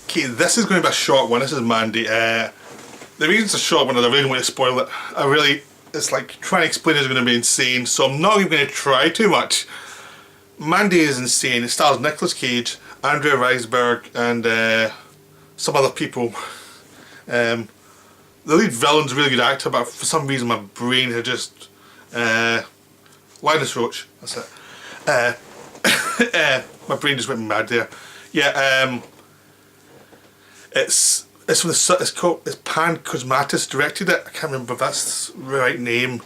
Okay, this is going to be a short one. This is Mandy. The reason it's a short one is I really don't want to spoil it. It's like trying to explain it is going to be insane, so I'm not even going to try too much. Mandy is insane. It stars Nic Cage, Andrea Riseborough, and some other people. The lead villain's a really good actor, but for some reason my brain had just... Linus Roach, that's it. My brain just went mad there. Yeah, it's Pan Cosmatos directed it. I can't remember if that's the right name,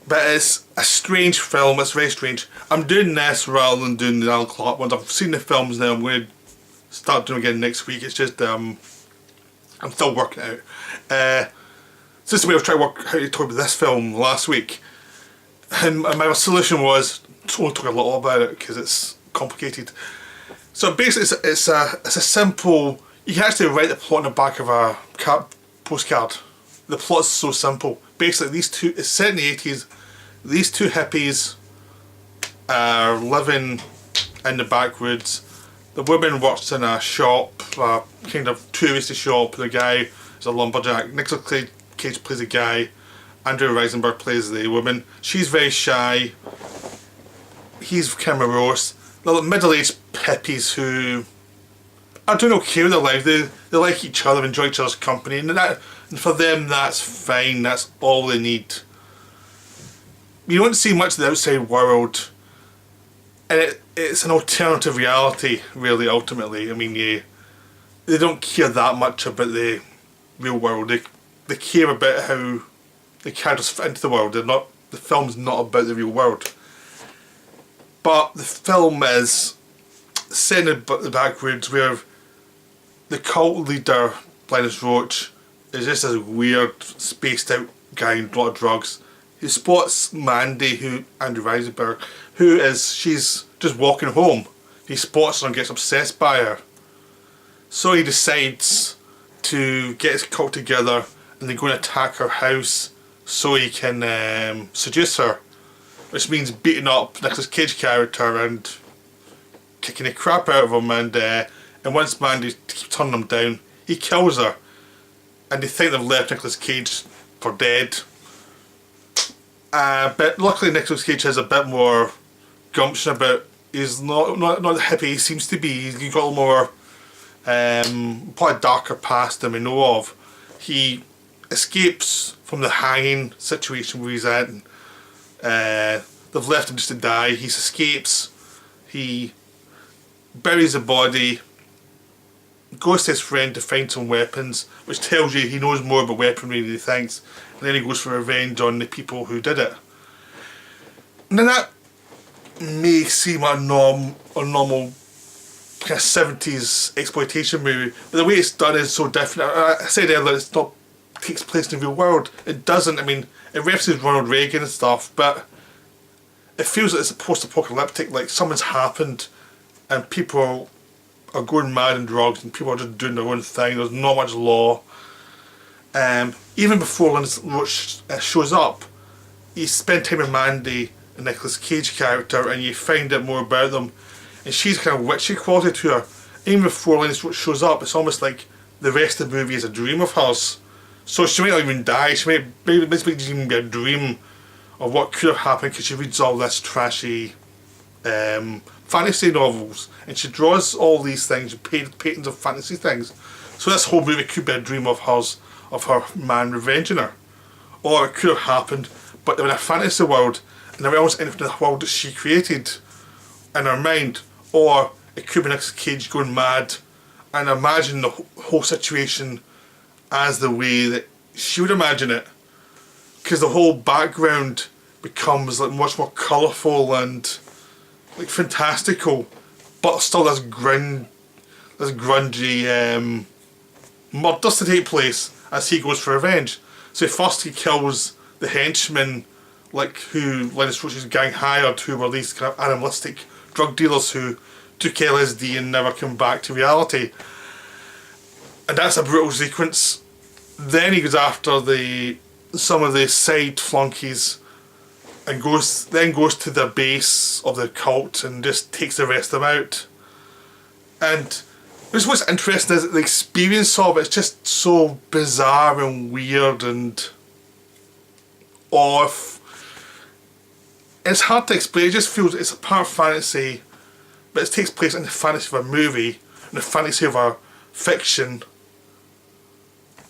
but it's a strange film. It's very strange. I'm doing this rather than doing the Alan Clark ones. I've seen the films now. I'm going to start doing them again next week. It's just I'm still working it out. So this is the way I was trying to work how to talk about this film last week, and my solution was to only talk a little about it because it's complicated. So basically, it's a simple. You can actually write the plot on the back of a postcard. The plot is so simple. Basically, it's set in the 80s. These two hippies are living in the backwoods. The woman works in a shop, a kind of touristy shop. The guy is a lumberjack. Nic Cage plays a guy. Andrew Risenberg plays the woman. She's very shy. He's kind of morose. They're middle-aged hippies who are doing okay with their life. They like each other, enjoy each other's company, and for them that's fine. That's all they need. You don't see much of the outside world, and it's an alternative reality, really. Ultimately, I mean, they don't care that much about the real world. They care about how the characters fit into the world. The film's not about the real world. But the film is set in the backwoods where the cult leader, Linus Roach, is just this weird, spaced out guy on a lot of drugs. He spots Mandy, Andrew Riseborough, she's just walking home. He spots her and gets obsessed by her. So he decides to get his cult together and they're going to attack her house so he can seduce her. Which means beating up Nic Cage character and kicking the crap out of him, and once Mandy keeps turning him down, he kills her. And they think they've left Nic Cage for dead. But luckily Nic Cage has a bit more gumption about. He's not the hippie he seems to be. He's got a little more, probably darker past than we know of. He escapes from the hanging situation where he's at. They've left him just to die. He escapes. He buries the body. Goes to his friend to find some weapons, which tells you he knows more about weaponry than he thinks. And then he goes for revenge on the people who did it. Now that may seem a normal kind of 70s exploitation movie, but the way it's done is so different. I said earlier it takes place in the real world. It doesn't. I mean, it references Ronald Reagan and stuff, but it feels like it's post-apocalyptic, like something's happened and people are going mad in drugs and people are just doing their own thing. There's not much law. Even before Linus Roach shows up, you spend time with Mandy, the Nic Cage character, and you find out more about them. And she's kind of witchy quality to her. Even before Linus Roach shows up, it's almost like the rest of the movie is a dream of hers. So she might not even die. She might even be a dream of what could have happened because she reads all this trashy fantasy novels, and she draws all these things, paintings of fantasy things. So this whole movie could be a dream of hers, of her man revenging her, or it could have happened, but they're in a fantasy world, and they're almost in the world that she created in her mind, or it could be Nic Cage going mad and imagine the whole situation as the way that she would imagine it, because the whole background becomes like much more colourful and like fantastical, but still this grungy murders to take place as he goes for revenge. So first he kills the henchmen, like who Linus Roach's gang hired, who were these kind of animalistic drug dealers who took LSD and never come back to reality. And that's a brutal sequence. Then he goes after some of the side flunkies and goes to the base of the cult and just takes the rest of them out. And Just what's interesting is that the experience of it's just so bizarre and weird and off. It's hard to explain. It just feels it's a part of fantasy, but it takes place in the fantasy of a movie, in the fantasy of a fiction.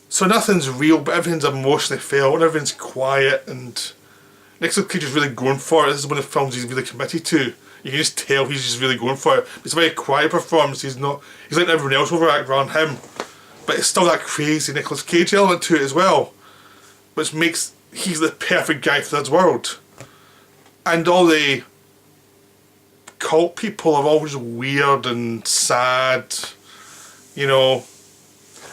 So nothing's real, but everything's emotionally felt, and everything's quiet, and Nic Cage is really going for it. This is one of the films he's really committed to. You can just tell he's just really going for it. It's a very quiet performance. He's letting everyone else overact around him, but it's still that crazy Nicolas Cage element to it as well, which makes he's the perfect guy for this world. And all the cult people are always weird and sad, you know.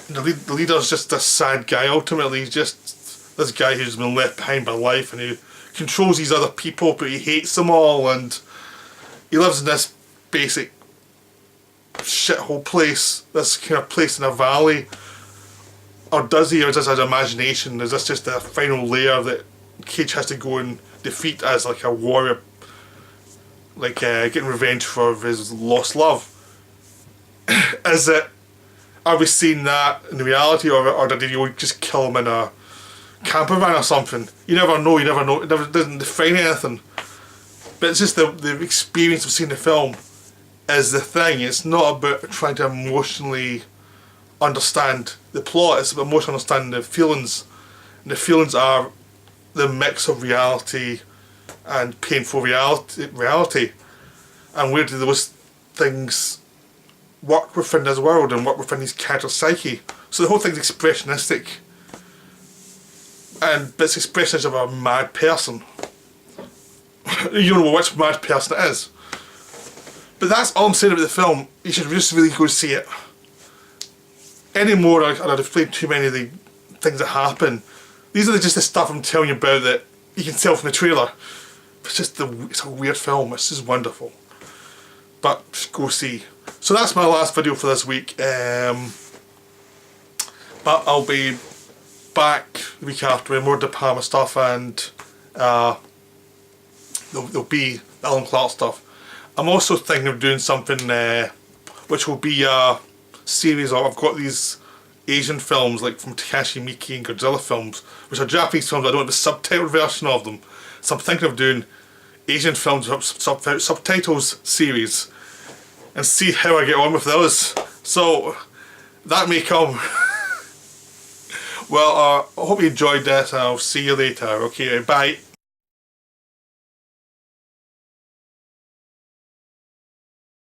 And the leader's just a sad guy. Ultimately, he's just this guy who's been left behind by life, and who controls these other people, but he hates them all, and he lives in this basic shithole place, this kind of place in a valley. Or does he, or is this his imagination? Is this just the final layer that Cage has to go and defeat as like a warrior, like getting revenge for his lost love? Is it, are we seeing that in reality, or did he just kill him in a camper van or something? You never know, it doesn't define anything. But it's just the experience of seeing the film is the thing. It's not about trying to emotionally understand the plot, it's about emotionally understanding the feelings. And the feelings are the mix of reality and painful reality. And where do those things work within this world and work within these characters' psyche? So the whole thing's expressionistic. And it's expressionism of a mad person. You don't know which mad person it is. But that's all I'm saying about the film. You should just really go see it. Any more, I'd have explained too many of the things that happen. These are just the stuff I'm telling you about that you can tell from the trailer. It's a weird film. It's just wonderful. But just go see. So that's my last video for this week. But I'll be back the week after with more De Palma stuff, and there'll be the Alan Clark stuff. I'm also thinking of doing something which will be a series of, I've got these Asian films like from Takashi Miike and Godzilla films, which are Japanese films. I don't have a subtitled version of them, so I'm thinking of doing Asian films with subtitles series and see how I get on with those. So that may come. Well, I hope you enjoyed this, and I'll see you later. Okay, bye.